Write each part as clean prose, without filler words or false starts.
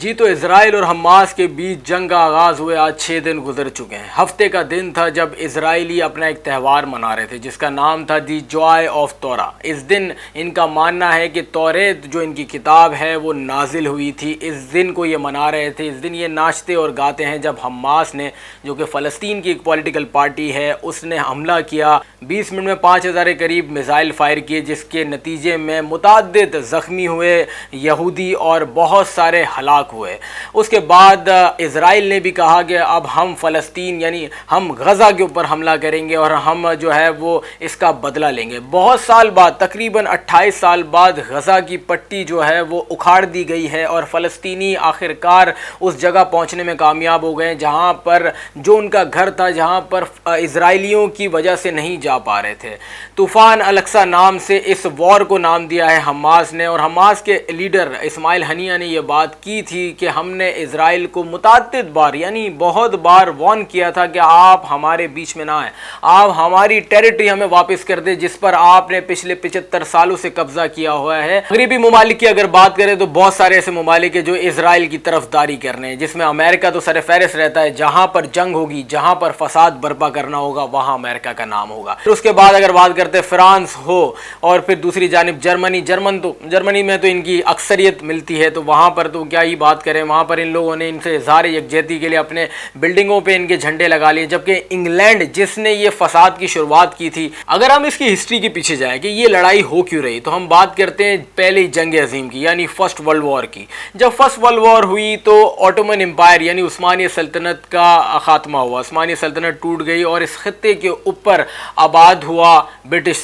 جی تو اسرائیل اور حماس کے بیچ جنگ کا آغاز ہوئے آج 6 دن گزر چکے ہیں۔ ہفتے کا دن تھا جب اسرائیلی اپنا ایک تہوار منا رہے تھے جس کا نام تھا دی جوائے آف تورا۔ اس دن ان کا ماننا ہے کہ توریت جو ان کی کتاب ہے وہ نازل ہوئی تھی، اس دن کو یہ منا رہے تھے۔ اس دن یہ ناچتے اور گاتے ہیں جب حماس نے، جو کہ فلسطین کی ایک پولیٹیکل پارٹی ہے، اس نے حملہ کیا۔ 20 منٹ میں 5000 کے قریب میزائل فائر کیے جس کے نتیجے میں متعدد زخمی ہوئے یہودی اور بہت سارے ہلاک ہوئے۔ اس کے بعد اسرائیل نے بھی کہا کہ اب ہم فلسطین یعنی ہم غزہ کے اوپر حملہ کریں گے اور ہم جو ہے وہ اس کا بدلہ لیں گے۔ بہت سال بعد، تقریباً 28 سال بعد غزہ کی پٹی جو ہے وہ اکھاڑ دی گئی ہے اور فلسطینی آخرکار اس جگہ پہنچنے میں کامیاب ہو گئے جہاں پر جو ان کا گھر تھا، جہاں پر اسرائیلیوں کی وجہ سے نہیں جا پا رہے تھے۔ طوفان الاقصی نام سے اس وار کو نام دیا ہے حماس نے، اور حماس کے لیڈر اسماعیل ہنیہ نے یہ بات کی تھی کہ ہم نے اسرائیل کو متعدد بار یعنی بہت بار وارن کیا تھا کہ آپ ہمارے بیچ میں نہ آئیں، آپ ہماری ٹیریٹری ہمیں واپس کر دیں جس پر آپ نے پچھلے 75 سالوں سے قبضہ کیا ہوا ہے۔ مغربی ممالک کی اگر بات کریں تو بہت سارے ایسے ممالک ہیں جو اسرائیل کی طرفداری کر رہے ہیں، جس میں امریکہ تو سر فہرست رہتا ہے۔ جہاں پر جنگ ہوگی، جہاں پر فساد برپا کرنا ہوگا، وہاں امریکہ کا نام ہوگا۔ پھر اس کے بعد اگر بات کرتے فرانس ہو اور پھر دوسری جانب جرمنی میں تو ان کی اکثریت ملتی ہے، تو وہاں پر تو کیا ہی بات کریں، وہاں پر ان لوگوں نے ان سے اظہار یکجہتی کے لیے اپنے بلڈنگوں پہ ان کے جھنڈے لگا لیے، جبکہ انگلینڈ جس نے یہ فساد کی شروعات کی تھی، اگر ہم اس کی ہسٹری کے پیچھے جائیں کہ یہ لڑائی ہو کیوں رہی، تو ہم بات کرتے ہیں پہلی جنگ عظیم کی یعنی فرسٹ ورلڈ وار کی۔ جب فرسٹ ورلڈ وار ہوئی تو آٹومن امپائر یعنی عثمانیہ سلطنت کا خاتمہ ہوا، عثمانیہ سلطنت ٹوٹ گئی اور اس خطے کے اوپر آباد ہوا برٹش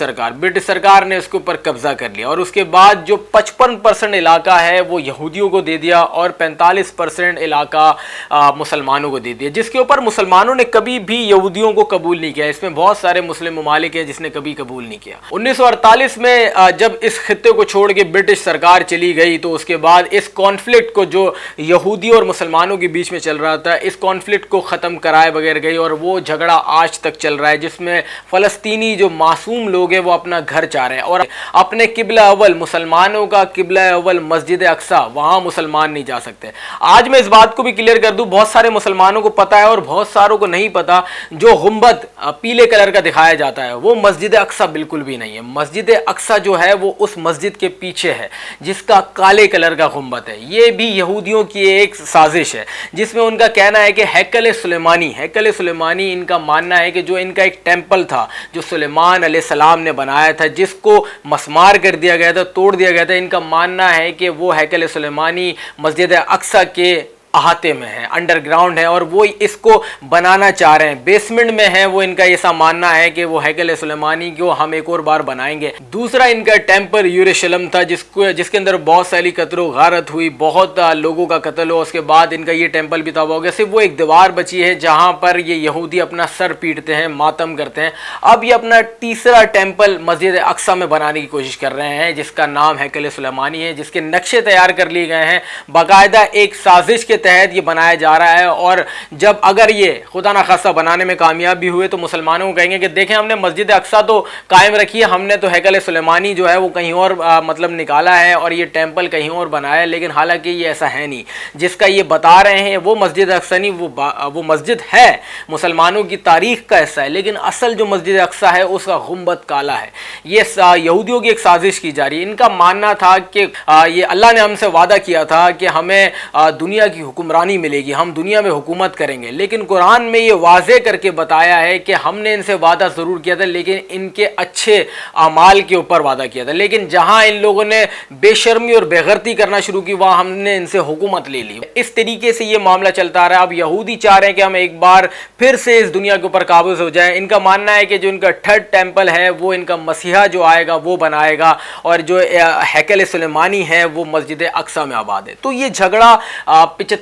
سرکار نے اس کے اوپر قبضہ کر لیا، اور اس کے بعد جو 55% علاقہ ہے وہ یہودیوں کو دے دیا اور 45% علاقہ مسلمانوں کو دے دیا، جس کے اوپر مسلمانوں نے کبھی بھی یہودیوں کو قبول نہیں کیا۔ اس میں بہت سارے مسلم ممالک ہیں جس نے کبھی قبول نہیں کیا۔ 1948 میں جب اس خطے کو چھوڑ کے برٹش سرکار چلی گئی تو اس کے بعد اس کانفلکٹ کو جو یہودی اور مسلمانوں کے بیچ میں چل رہا تھا، اس کانفلکٹ کو ختم کرائے بغیر گئی، اور وہ جھگڑا آج تک چل رہا ہے جس میں فلسطینی جو معصوم لوگ ہیں وہ اپنا گھر چاہ رہے ہیں اور اپنے قبلہ اول، مسلمانوں کا قبلہ اول مسجد اقصی، وہاں مسلمان نہیں جا سکتے۔ آج میں اس بات کو بھی کلیئر کر دوں، بہت سارے مسلمانوں کو پتا ہے اور بہت ساروں کو نہیں پتا، جو گنبد پیلے کلر کا دکھایا جاتا ہے وہ مسجد اقصی بالکل بھی نہیں ہے۔ مسجد اقصی جو ہے وہ اس مسجد کے پیچھے ہے جس کا کالے کلر کا گنبد ہے۔ یہ بھی یہودیوں کی ایک سازش ہے جس میں ان کا کہنا ہے کہ ہیکل سلیمانی ان کا ماننا ہے کہ جو ان کا ایک ٹیمپل تھا جو سلیمان علیہ السلام نے بنایا تھا، جس کو مسمار کر دیا گیا تھا، توڑ دیا گیا تھا، ان کا ماننا ہے کہ وہ ہیکل سلیمانی مسجد اقصی کے احاطے میں ہے، انڈر گراؤنڈ ہے، اور وہ اس کو بنانا چاہ رہے ہیں، بیسمنٹ میں ہے۔ وہ ان کا ایسا ماننا ہے کہ وہ ہیکل سلیمانی کو ہم ایک اور بار بنائیں گے۔ دوسرا ان کا ٹیمپل یروشلم تھا جس کے اندر بہت ساری قتل و غارت ہوئی، بہت لوگوں کا قتل ہوا۔ اس کے بعد ان کا یہ ٹیمپل بھی تباہ ہو گیا، صرف وہ ایک دیوار بچی ہے جہاں پر یہ یہودی اپنا سر پیٹتے ہیں، ماتم کرتے ہیں۔ اب یہ اپنا تیسرا ٹیمپل مسجد اقصی میں بنانے کی کوشش کر رہے ہیں جس کا نام ہیکل سلیمانی ہے، جس کے نقشے تیار کر لیے گئے ہیں، باقاعدہ ایک سازش کے تحت یہ بنایا جا رہا ہے۔ اور جب اگر یہ خدا نخواستہ بنانے میں کامیاب بھی ہوئے تو مسلمانوں کو کہیں گے کہ دیکھیں ہم نے مسجد اقصی تو قائم رکھی ہے، ہم نے تو ہیکل سلیمانی جو ہے وہ کہیں اور نکالا ہے اور یہ ٹیمپل کہیں اور بنایا ہے، لیکن حالانکہ یہ ایسا ہے نہیں۔ جس کا یہ بتا رہے ہیں وہ مسجد اقصی نہیں، وہ مسجد ہے، مسلمانوں کی تاریخ کا حصہ ہے، لیکن اصل جو مسجد اقصی ہے اس کا گنبد کالا ہے۔ یہ یہودیوں کی ایک سازش کی جا رہی ہے۔ ان کا ماننا تھا کہ یہ اللہ نے ہم سے وعدہ کیا تھا کہ ہمیں دنیا کی حکمرانی ملے گی، ہم دنیا میں حکومت کریں گے، لیکن قرآن میں یہ واضح کر کے بتایا ہے کہ ہم نے ان سے وعدہ ضرور کیا تھا لیکن ان کے اچھے اعمال کے اوپر وعدہ کیا تھا، لیکن جہاں ان لوگوں نے بے شرمی اور بے غیرتی کرنا شروع کی وہاں ہم نے ان سے حکومت لے لی۔ اس طریقے سے یہ معاملہ چلتا آ رہا ہے۔ اب یہودی چاہ رہے ہیں کہ ہم ایک بار پھر سے اس دنیا کے اوپر قابض ہو جائیں۔ ان کا ماننا ہے کہ جو ان کا تھرڈ ٹیمپل ہے وہ ان کا مسیحا جو آئے گا وہ بنائے گا، اور جو ہیکل سلیمانی ہے وہ مسجد اقصی میں آباد ہے۔ تو یہ جھگڑا